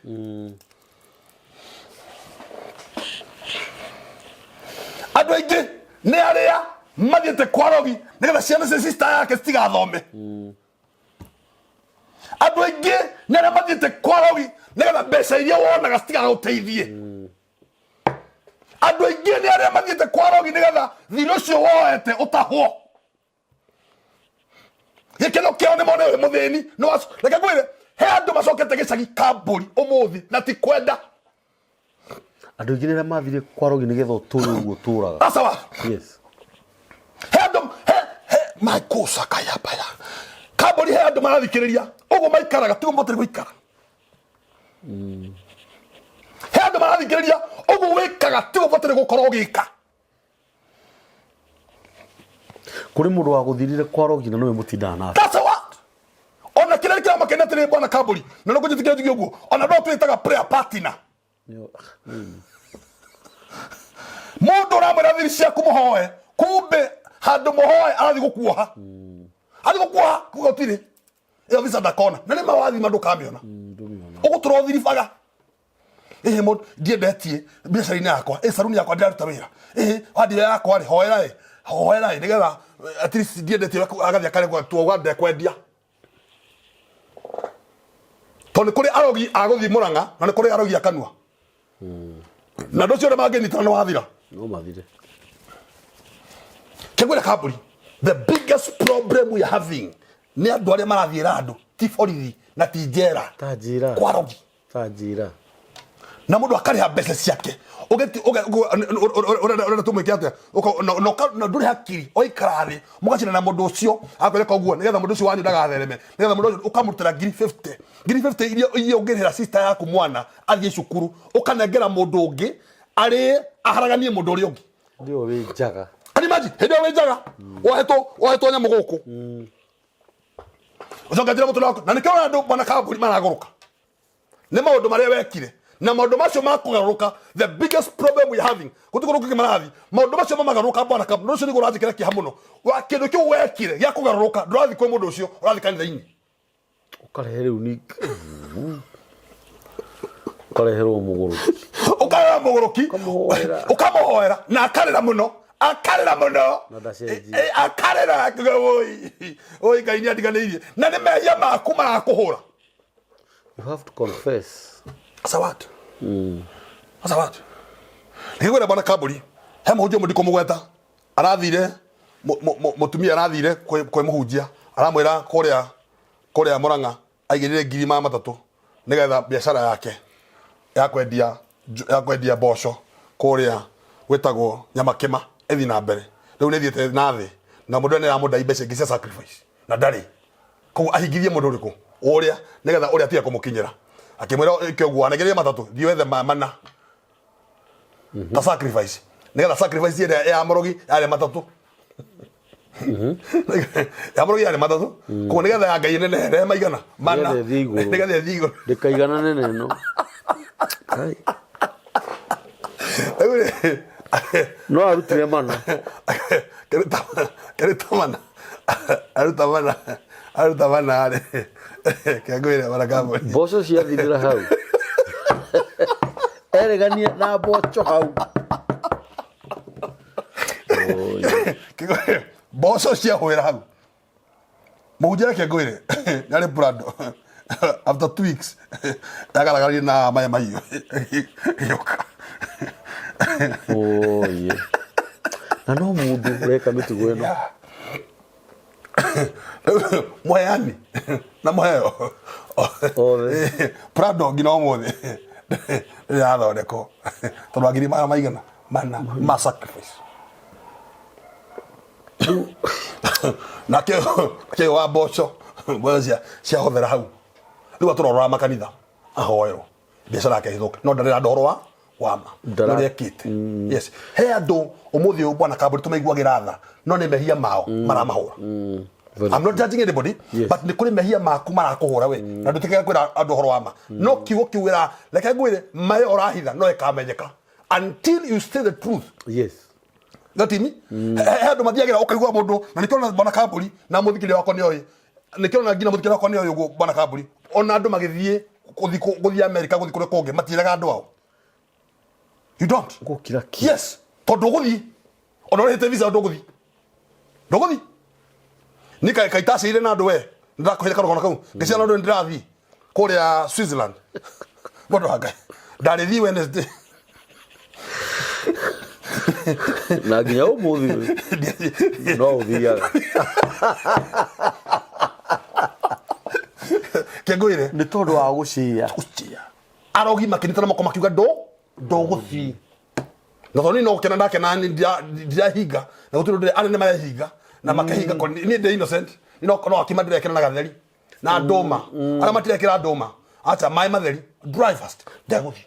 andũ aingĩ nĩ arĩa mathiĩte kwa Arogi nĩgetha ciana cia sister yake citigathome andũ aingĩ nĩ arĩa mathiĩte kwa Arogi nĩgetha mbeca iria wonaga citigagũteithie andũ aingĩ nĩ arĩa mathiĩte kwa Arogi nĩgetha thirĩ ũcio woete ũtahwo gĩkeno kĩao nĩ mone wĩ mũthĩni reke ngwĩre he andũ macokete gĩcagi Kamburi ũmũthĩ na ti kwenda andũ aingĩ nĩ arĩa mathire kwa Arogi nĩgetha ũtũũre ũguo ũtũũraga asawa yes he andũ my kosa kaya baya Kamburi he andũ marathikĩrĩria ũguo maikaraga tigo mũtĩrĩ gũikara he andũ marathikĩrĩria ũguo wĩkaga tigo mũtĩrĩ gũkorwo gĩka kũrĩ mũndũ wa gũthirire kwa Arogi na nowe mũtindaga nake that's what ona kĩrĩa kĩama kĩnetĩrĩ bwana Kamburi na no kũnjĩtĩkĩra njigi ũguo ona no twĩtaga prayer partner mũndũ ũramwĩra thiri ciaku mũhoe kumbe handũ mũhoe arathiĩ gũkuoha kuga ũtirĩ ĩyo visa ndakona na nĩ mawathima ndũkamĩona ũgũtũra ũthiribaga mũndũ ndiendetie biacara-inĩ yakwa saruni yakwa ndĩraruta wĩra wandire yakwa rĩ hoera nĩgetha at least ndiendetie agathiĩ akaregwa tuoga ndekwendia tondũ kũrĩ Arogi agũthiĩ Mũrang'a na nĩ kũrĩ Arogi akanua na ndũ cio mangĩnyitana nĩ wathira no mathire kĩngwĩra Kamburi the biggest problem we are having nĩ andũ arĩa marathiĩra andũ ti borithi na ti njera kwa Arogi na mũndũ akarĩha mbeca ciake ũrenda tũmwĩke atĩa na ndũrĩ hakiri oikara thĩ mũgacina na mũndũ ũcio akwĩreka ũguo nĩgetha mũndũ ũcio wanyu ndagathereme nĩgetha mũndũ ũcio ũkamũrutĩra ngiri 50 iria ũngĩrĩhĩra sister yaku mwana athiĩ cukuru ũkanengera mũndũ ũngĩ arĩ aharaganie mũndũ ũrĩa ũngĩ ndio wĩ njaga imagine hĩndĩ ĩyo wĩ njaga wohetwo nyamũ gũkũ ũcokanjĩra mũtũrĩ waku na nĩkĩo andũ bwana Kamburi maragũrũka nĩ maũndũ marĩa wekire na maũndũ macio makũgarũrũka the biggest problem we having gũtigũrũka kĩmarathi maũndũ macio mamagarũrũka bwana Kamburi ũcio nĩguo ũrathiĩ kĩrĩa kĩha mũno kĩndũ kĩu wekire gĩa kũgarũrũka ndũrathiĩ kwĩ mũndũ ũcio ũrathiĩ kanitha-inĩ ũkarehe rĩu ni ũkareherwo mũgũrũki ũkareherwo mũgũrũki ũkamũhoera na akarĩra mũno akarĩra oi Ngai nĩ andiganĩirie na nĩ mehia maku marakũhũra you have to confess Asawat. Nĩgwĩra bwana Kamburi he mũhunjia mũndiko mũgweta arathire mũtumia arathire kwĩ mũhunjia aramwĩra kũrĩa Mũrang'a aigĩrĩre 3,300 nĩgetha biacara yake ya kwendia mboco kũrĩa gwĩtagwo Nyamakĩma ĩthiĩ na mbere rĩu nĩ thiĩte na thĩ na mũndũ nĩ aramũndai mbeca ingĩ cia sacrifice na ndarĩ koguo ahingithie mũndũ ũrĩkũ ũrĩa nĩgetha ũrĩa tiga kũmũkinyĩra akĩmwĩra kĩoguo anegerie matatũ thiĩ wethe mana ta sacrifice nĩgetha sacrifice ĩrĩa ya Arogi yarĩ matatũ ya Arogi yarĩ matatũ koguo nĩgetha ya Ngai nenehere maigana mana nĩgetha thiĩ igũrũ ndĩkaigana nene no no arutire mana kĩrĩta mana aruta mana arĩ kĩangwĩra bwana Kamburi mboco ciathirĩra hau erĩgania na mboco hau mboco ciahũĩra hau mũhunjia kĩangwĩre nĩarĩ Prado after 2 weeks yagaragaria na maya mahiũ gĩũka na no mũndũ ũreka mĩtugo ĩno mweani na mweo Prado ngina ũmũthĩ yathondekwo tondũ agiri mara maigana ma sacrifice na kĩo wa mboco ciahũthĩra hau rĩu atũrorora makanitha ahoerwo biacara yake ĩthũke no ndarĩ ndoro wa wama nore kite yes he andu umuthi bwana kaburi tumaiguagira tha no ne mehia mao maramahura I'm not judging anybody but ni kuri mehia maku marakuhura we na ndutikira kwira andu horo wama no kiwo kiwira leke ngwire mai orahitha no ekamenyeka until you say the truth yes gatimi he andu mathiagira ukaigua mundu na nikona bwana kaburi na muthikire wako ni oyi nikona ngina muthikire wako ni oyi ugo bwana kaburi ona andu magithie kuthi America kuthi kure konge matiraga andu ao you don't gukira yes tondu guthi ona rete visa ndoguthi ndoguthi nika kaitacire na andu we ndakuhire karogona kau ngiciana andu ndirathi kuria Switzerland bodo haga ndarithi Wednesday na ginya umuthi no uthiaga kengwire ni tondu wa gucia Arogi makinitana mako makiuga ndo guthi na thoni no kena ndake na ndia higa na gutiro ndire ane maya higa na makahiga ko ni the innocent no akimadire kena na gatheri na ndoma ara matire kira ndoma acha mai matheri drive fast ndaguthi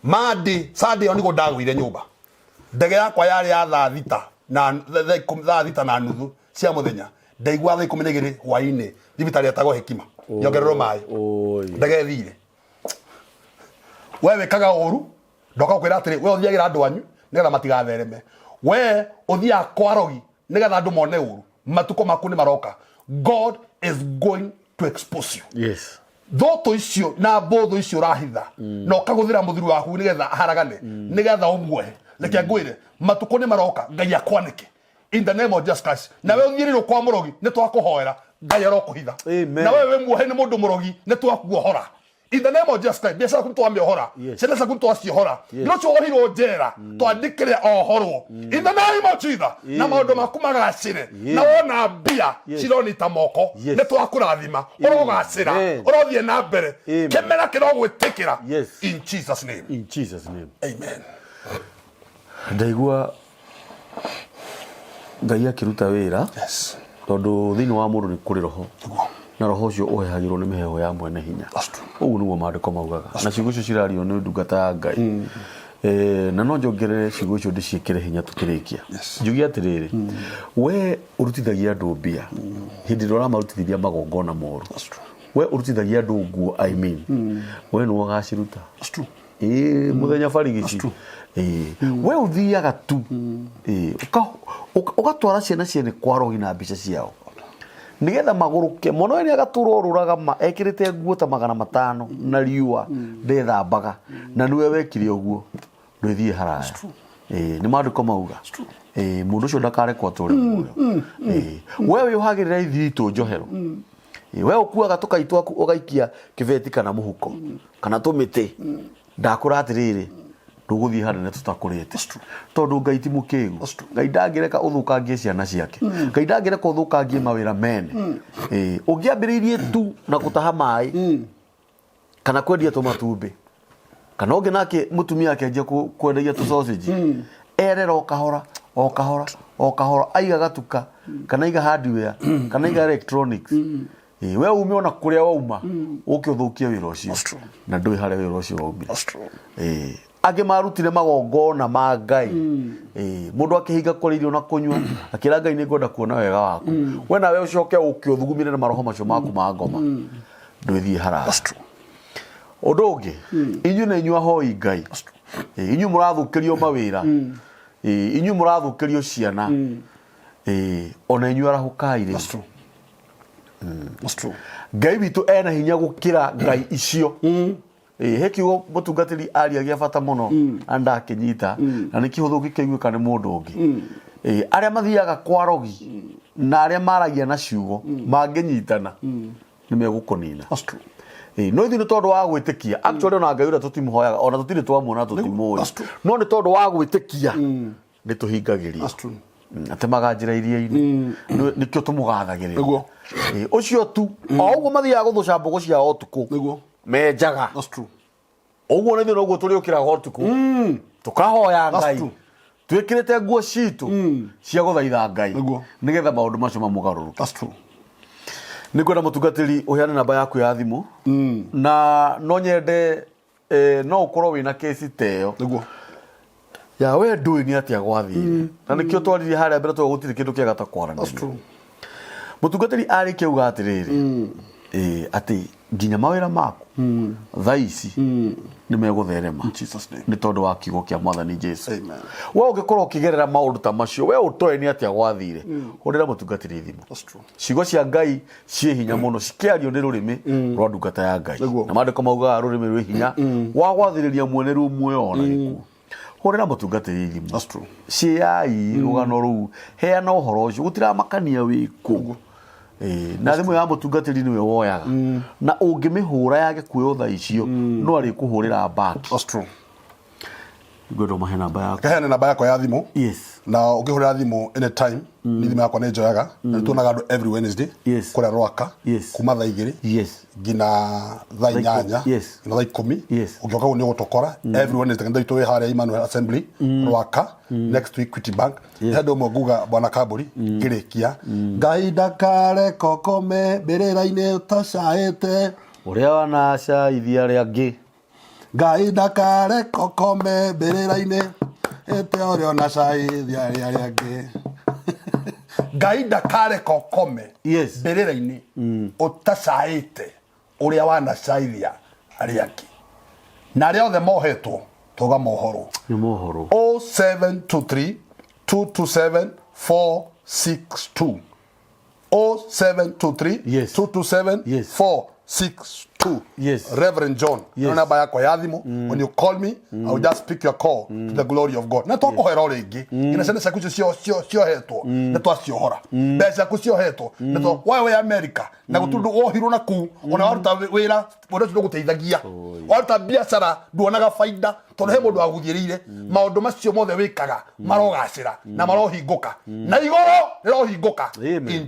madi sadi oni go ndagwire nyumba ndege yakwa yari ya thaa thita na thaa thita na nuthu cia muthenya ndaigua thaa 12 hwaini thibitari atago hekima yongerero mai ndege thire wewe kaga oru ndoka kwira atiri we uthiagira andu anyu nigetha matigathereme we uthia kwa Arogi nigetha andu mone uru matuko maku ni maroka God is going to expose you yes thoto icio na botho icio rahitha no kaguthira muthiru waku nigetha haragane nigetha umwe leke ngwire matuko ni maroka ngai akwanike in the name of Jesus Christ na we uthiriro kwa Murogi ni twakuhoera ngai arokuhitha na wewe muohe ni mundu Murogi ni twakuohora in the name of Jesus Christ biashara kuntu amehora sena sa kuntu asihora no chohiro njera twandikire ohoro in the name of Jesus na maundu maku magacire na wona mbia cironi ta moko ni twakurathima urogacira urothie na mbere kemera kirogwitikira in Jesus name amen ndaigua ngai akiruta wira yes tondu thini wa mundu ni kuri roho na roho ucio uhehagirwo ni miheho ya mwene hinya uguo niguo maandiko maugaga na ciugo icio cirario ni ndungata ya ngai na no njongerere ciugo icio ndiciikire hinya tukirikia njugi atiriri we urutithagia andu mbia hindi rora marutithia magongona moru we urutithagia andu nguo I mean we no gaciruta muthenya barigici we uthiaga tu ugatwara ciana ciene kwa Arogi na mbica ciao nigetha maguruke mono ni agaturo ruraga ekirite nguo ta 500 na riua ndethambaga na niwe wekire uguo ndwithie haraya ni maandiko mauga mundu ucio ndakarekwo turi muoyo wewe uhagirira ithito njohero we ukuaga tukaitu aku ugaikia kibeti kana muhuko kana tumite ndakura atiriri nduguthie hanene tutakurite tondu ngai ti mukingu ngai ndangireka uthukangie ciana ciake ngai ndangireka uthukangie mawira mene ungiambiririe tu na gutaha mai kana kwendia tumatumbi kana ungi nake mutumia akenje kwendagia tu sausage erera okahora aiga gatuka kana iga hardware kana iga electronics we umeona kuria wauma ukithukia wira ucio na ndui hare wira ucio waumire age marutire magongona ma ngai mundu akihinga kuririo na kunywa akira ngai ni ngwenda kuona wega waku we na we ucoke ukiothugumire na maroho macio maku ma ngoma ndwithie haraya undu ungi inyu na inyu ahoi ngai inyu murathukirio mawira inyu murathukirio ciana ona inyu arahukaire ngai witu ena hinya gukira ngai icio hekiugo mutungatiri Aria gia bata muno anda akinyita na nikihuthu gikeiguika ni mundu ungi aria mathiaga kwa Arogi na aria maragia na ciugo manginyitana ni megukunina no ithu ni tondu wa gwitikia actually ona ngai ura tutimuhoyaga ona tutire twamuona tutimuoya no ni tondu wa gwitikia ni tuhingagiria atemaga njira iria-ini nikio tumugathagirira ucio tu oguo mathiaga guthuca mbogo cia otuku menjaga oguo nithio noguo turiukiraga otuku tukahoya ngai twikirite nguo citu cia guthaitha ngai nigetha maundu macio mamugaruruke nikwenda mutungatiri uheane namba yaku ya thimu na no nyende no ukorwo wina case teo niguo ya we ndui ni atia gwathire na nikio twarire haria mbere to gutire kindu kiega ta kwarana that's true mutungatiri ari kiuga atiriri ati nginya mawira maku thaici ni megutherema Jesus name ni tondu wa kiugo kia Mwathani Jesu amen we ungikorwo ukigerera maundu ta macio we utoe ni atia gwathire hurira mutungatiri thimu that's true ciugo cia Ngai cie hinya muno cikiario ni rurimi rwa ndungata ya Ngai na maandiko maugaga rurimi rwi hinya wa gwathiriria mwene ru muoyo ona gikuo hurira mutungatiri thimu that's true ciai rugano ru heana uhoro ucio gutiramakania wiku na thimu ya mutungatiri niwe woyaga na ungimihura yage kuyo tha icio no ari kuhurira back that's true ngodo mahe namba yako kahene namba yako ya thimu yes na ukihurira thimu anytime ni thimu yako ni njoyaga na tuonaga andu every Wednesday yes kuria Rwaka yes kuma thaa 2 yes ngina thaa 8 yes ngina thaa 10 yes ukioka ni gutokora every Wednesday ngenda itoe haria Emmanuel Assembly Rwaka next to Equity Bank hado mwaguga bwana Kaburi ngirikia Ngai ndakare kokome mbirira-ini utacaite uria wanaca ithia ria ngi Ngai ndakare kokome mbirira-ini ete uria onaca ithia ria ngi Ngai ndakare kokome yes mbirira-ini utacaite uria wanacaithia aria ngi na aria othe mohetwo toga mohoro ni mohoro 0723 227 462 0723 yes 227 yes 462 yes Reverend John yes namba yako ya thimu when you call me I will just pick your call to the glory of God na twakuhera ringi ina sene saku cio hetwo na twaciohora mbeca ku cio hetwo na twa wewe America na gutundu wohirwo na ku ona waruta wira wona tu guteithagia waruta biashara nduonaga faida tondu he mundu aguthirire maundu macio mothe wikaga marogacira na marohinguka na igoro rirohinguka in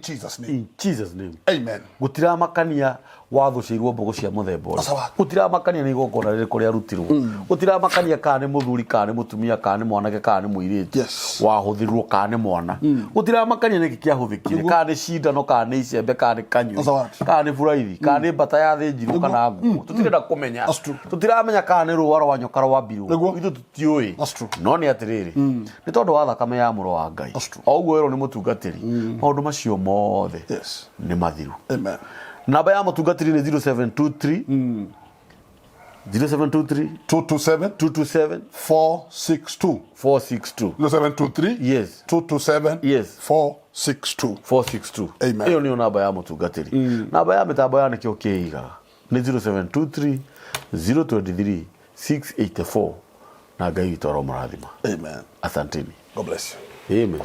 Jesus name amen gutira makania wathucirwo mbogo cia muthemba gutira makania ni igongona riri kuria rutirwo gutira makania kana ni muthuri kana ni mutumia kana ni mwanake kana ni muiritu wahuthirirwo kana ni mwana gutira makania ni kiahuthikire kana ni cindano kana ni icembe kana ni kanyu kana ni buraithi kana ni mbata ya thinjirwo kana nguo tutirenda kumenya tutiramenya kana ni ruwa rwa nyoka rwa mbiru ithu tutiui no ni atiriri ni tondu wa thakame ya muro wa Ngai o uguo wero ni mutungatiri maundu macio mothe ni mathiru amen namba ya mutungatiri ni 0723 0723 227 462 0723 yes 227 yes 462 amen hiyo ni namba ya mutungatiri namba ya mitambo ya nikio kiiga ni 0723 023 684 na Ngai toro murathima amen asanteni God bless you amen